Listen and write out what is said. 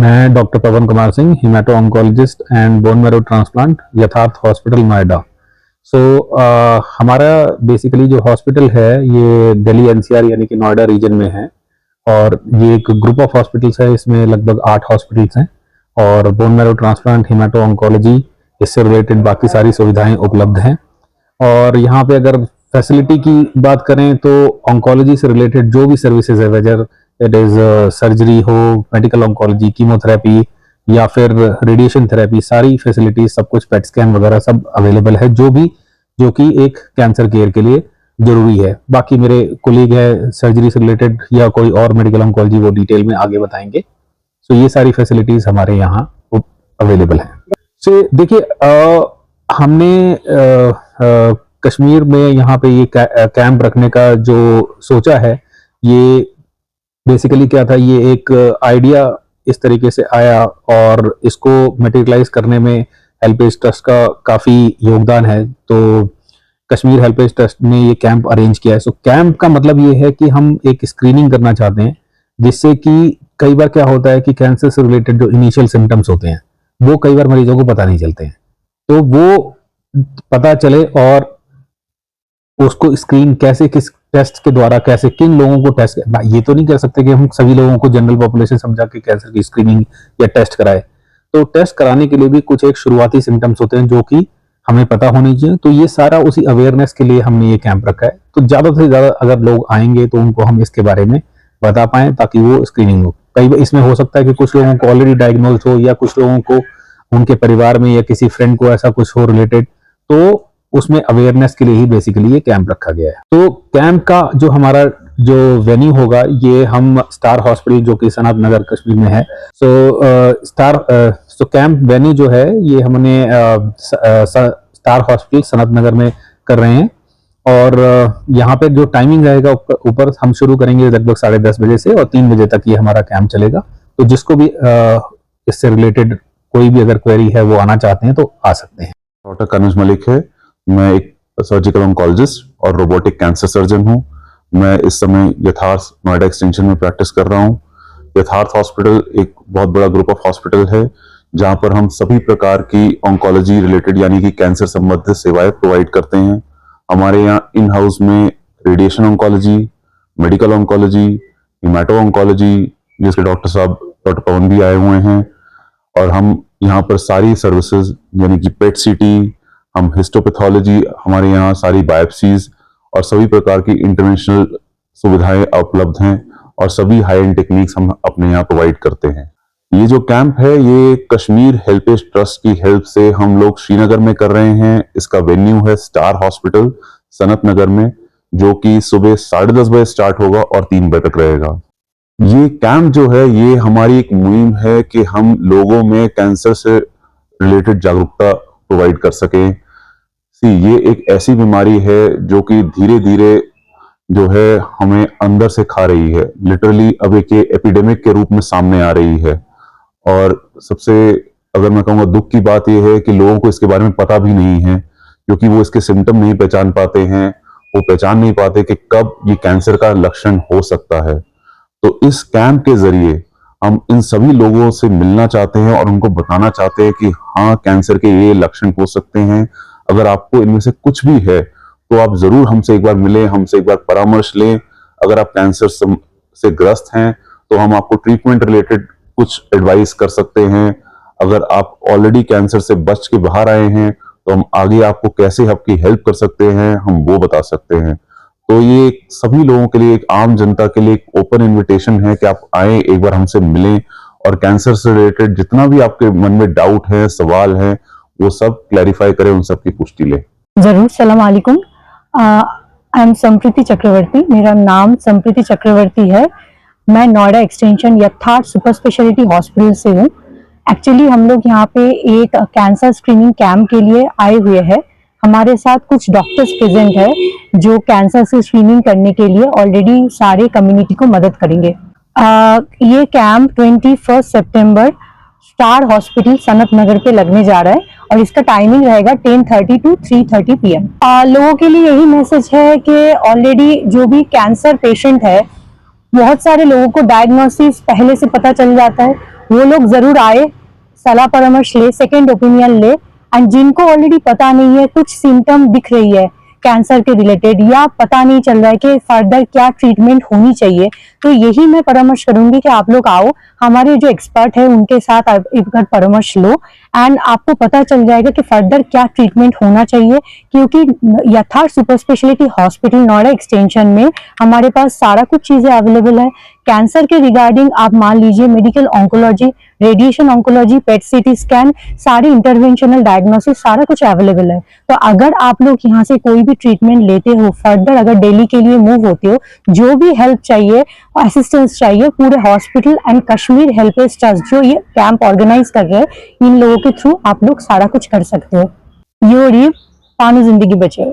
मैं doctor Pawan Kumar Singh, hemato oncologist and bone marrow transplant, Yatharth hospital Noida. हमारा basically जो हॉस्पिटल है ये दिल्ली एनसीआर यानी कि नोएडा रीजन में है और ये एक ग्रुप ऑफ हॉस्पिटल्स है। इसमें लगभग 8 हॉस्पिटल्स हैं और bone marrow transplant, haemato oncology, इससे रिलेटेड बाकी सारी सुविधाएं उपलब्ध हैं। और यहाँ पे अगर फैसिलिटी की बात करें तो ऑन्कोलॉजी से रिलेटेड जो भी सर्विसेज है, वेदर इट इज सर्जरी हो, मेडिकल ऑन्कोलॉजी, कीमोथेरेपी या फिर रेडिएशन थेरेपी, सारी फैसिलिटीज, सब कुछ, पेट स्कैन वगैरह सब अवेलेबल है जो कि एक कैंसर केयर के लिए जरूरी है। बाकी मेरे कोलीग है सर्जरी से रिलेटेड या कोई और मेडिकल ऑन्कोलॉजी, वो डिटेल में आगे बताएंगे। ये सारी फैसिलिटीज हमारे यहाँ अवेलेबल है। देखिए, हमने कश्मीर में यहाँ पे ये कैंप रखने का जो सोचा है, ये बेसिकली क्या था, ये एक आइडिया इस तरीके से आया और इसको मटेरियलाइज करने में हेल्पेज ट्रस्ट का काफी योगदान है। तो कश्मीर हेल्पेज ट्रस्ट ने ये कैंप अरेंज किया है। कैंप का मतलब ये है कि हम एक स्क्रीनिंग करना चाहते हैं, जिससे कि कई बार क्या होता है कि कैंसर से रिलेटेड जो इनिशियल सिम्टम्स होते हैं वो कई बार मरीजों को पता नहीं चलते हैं, तो वो पता चले और उसको स्क्रीन कैसे, किस टेस्ट के द्वारा, कैसे, किन लोगों को टेस्ट, ये तो नहीं कर सकते कि हम सभी लोगों को जनरल पॉपुलेशन समझा के कैंसर की स्क्रीनिंग या टेस्ट कराए। तो टेस्ट कराने के लिए भी कुछ एक शुरुआती सिम्टम्स होते हैं जो कि हमें पता होनी चाहिए। तो ये सारा उसी अवेयरनेस के लिए हमने ये कैंप रखा है। तो ज्यादा से ज्यादा अगर लोग आएंगे तो उनको हम इसके बारे में बता पाएं ताकि वो स्क्रीनिंग हो। कई बार इसमें हो सकता है कि कुछ लोगों को ऑलरेडी डायग्नोज हो या कुछ लोगों को उनके परिवार में या किसी फ्रेंड को ऐसा कुछ हो रिलेटेड, तो उसमें अवेयरनेस के लिए ही बेसिकली ये कैंप रखा गया है। तो कैंप का जो हमारा जो वेन्यू होगा, ये हम स्टार हॉस्पिटल जो कि सनत नगर कश्मीर में है, कैंप वेन्यू जो है ये हमने स्टार हॉस्पिटल सनत नगर में कर रहे हैं। और यहाँ पे जो टाइमिंग रहेगा, ऊपर हम शुरू करेंगे लगभग 10:30 बजे से और 3 बजे तक ये हमारा कैंप चलेगा। तो जिसको भी इससे रिलेटेड कोई भी अगर क्वेरी है वो आना चाहते हैं तो आ सकते हैं। डॉक्टर कनिज मलिक है, मैं एक सर्जिकल ऑन्कोलॉजिस्ट और रोबोटिक कैंसर सर्जन हूं। मैं इस समय यथार्थ नोएडा एक्सटेंशन में प्रैक्टिस कर रहा हूं। यथार्थ हॉस्पिटल एक बहुत बड़ा ग्रुप ऑफ हॉस्पिटल है जहां पर हम सभी प्रकार की ऑन्कोलॉजी रिलेटेड यानी कि कैंसर संबंधित सेवाएं प्रोवाइड करते हैं। हमारे यहाँ इन हाउस में radiation oncology, medical oncology, hemato oncology, जिसके डॉक्टर साहब डॉक्टर पवन भी आए हुए हैं, और हम यहाँ पर सारी सर्विसेज यानी कि पेट सीटी, हम हिस्टोपैथोलॉजी, हमारे यहाँ सारी बायोप्सीज और सभी प्रकार की इंटरवेंशनल सुविधाएं उपलब्ध हैं और सभी हाई एंड टेक्निक्स हम अपने यहाँ प्रोवाइड करते हैं। ये जो कैंप है ये कश्मीर हेल्पेज ट्रस्ट की हेल्प से हम लोग श्रीनगर में कर रहे हैं। इसका वेन्यू है स्टार हॉस्पिटल सनत नगर में, जो कि सुबह 10:30 बजे स्टार्ट होगा और 3 बजे तक रहेगा। ये कैंप जो है ये हमारी एक मुहिम है कि हम लोगों में कैंसर से रिलेटेड जागरूकता प्रोवाइड कर सकें। ये एक ऐसी बीमारी है जो कि धीरे धीरे जो है हमें अंदर से खा रही है, लिटरली अब एक एपिडेमिक के रूप में सामने आ रही है। और सबसे अगर मैं कहूँगा दुख की बात यह है कि लोगों को इसके बारे में पता भी नहीं है, क्योंकि वो इसके सिम्टम नहीं पहचान पाते हैं, वो पहचान नहीं पाते कि कब ये कैंसर का लक्षण हो सकता है। तो इस कैंप के जरिए हम इन सभी लोगों से मिलना चाहते हैं और उनको बताना चाहते हैं कि हाँ, कैंसर के ये लक्षण हो सकते हैं। अगर आपको इनमें से कुछ भी है तो आप जरूर हमसे एक बार मिलें, हमसे एक बार परामर्श लें। अगर आप कैंसर से ग्रस्त हैं तो हम आपको ट्रीटमेंट रिलेटेड कुछ एडवाइस कर सकते हैं। अगर आप ऑलरेडी कैंसर से बच के बाहर आए हैं तो हम आगे आपको कैसे आपकी हेल्प कर सकते हैं, हम वो बता सकते हैं। तो ये सभी लोगों के लिए, एक आम जनता के लिए एक ओपन इन्विटेशन है कि आप आए, एक बार हमसे मिलें और कैंसर से रिलेटेड जितना भी आपके मन में डाउट है, सवाल है, वो सब क्लैरिफाई करें, उन सब की पुष्टि लें। जरूर। सलाम अलैकुम। आई एम संप्रीति चक्रवर्ती, मेरा नाम संप्रीति चक्रवर्ती है। मैं नोएडा एक्सटेंशन यथार्थ सुपर स्पेशलिटी हॉस्पिटल से हूँ। एक्चुअली हम लोग यहाँ पे एक कैंसर स्क्रीनिंग कैंप के लिए आए हुए हैं। हमारे साथ कुछ डॉक्टर्स प्रेजेंट है जो कैंसर से स्क्रीनिंग करने के लिए ऑलरेडी सारे कम्युनिटी को मदद करेंगे। ये कैंप 21 सितंबर स्टार हॉस्पिटल सनत नगर पे लगने जा रहा है और इसका टाइमिंग रहेगा 10:30 to 3:30 PM। लोगों के लिए यही मैसेज है कि ऑलरेडी जो भी कैंसर पेशेंट है, बहुत सारे लोगों को डायग्नोसिस पहले से पता चल जाता है वो लोग जरूर आए, सलाह परामर्श ले, सेकेंड ओपिनियन ले। एंड जिनको ऑलरेडी पता नहीं है, कुछ सिम्टम दिख रही है कैंसर के रिलेटेड या पता नहीं चल रहा है कि फर्दर क्या ट्रीटमेंट होनी चाहिए, तो यही मैं परामर्श करूंगी कि आप लोग आओ, हमारे जो एक्सपर्ट है उनके साथ आप एक बार परामर्श लो एंड आपको पता चल जाएगा कि फर्दर क्या ट्रीटमेंट होना चाहिए। क्योंकि यथार्थ super speciality hospital Noida extension में हमारे पास सारा कुछ चीजें अवेलेबल है। कैंसर के रिगार्डिंग आप मान लीजिए मेडिकल ऑन्कोलॉजी, रेडिएशन ऑन्कोलॉजी, पेट सीटी स्कैन, सारी इंटरवेंशनल डायग्नोसिस सारा कुछ अवेलेबल है। तो अगर आप लोग यहाँ से कोई भी ट्रीटमेंट लेते हो, फर्दर अगर दिल्ली के लिए मूव होते हो, जो भी हेल्प चाहिए, असिस्टेंस चाहिए, पूरे hospital and Kashmir HelpAge trust जो ये कैंप ऑर्गेनाइज कर रहे हैं, इन लोगों के थ्रू आप लोग सारा कुछ कर सकते हो। यो रीव पानी जिंदगी बचे।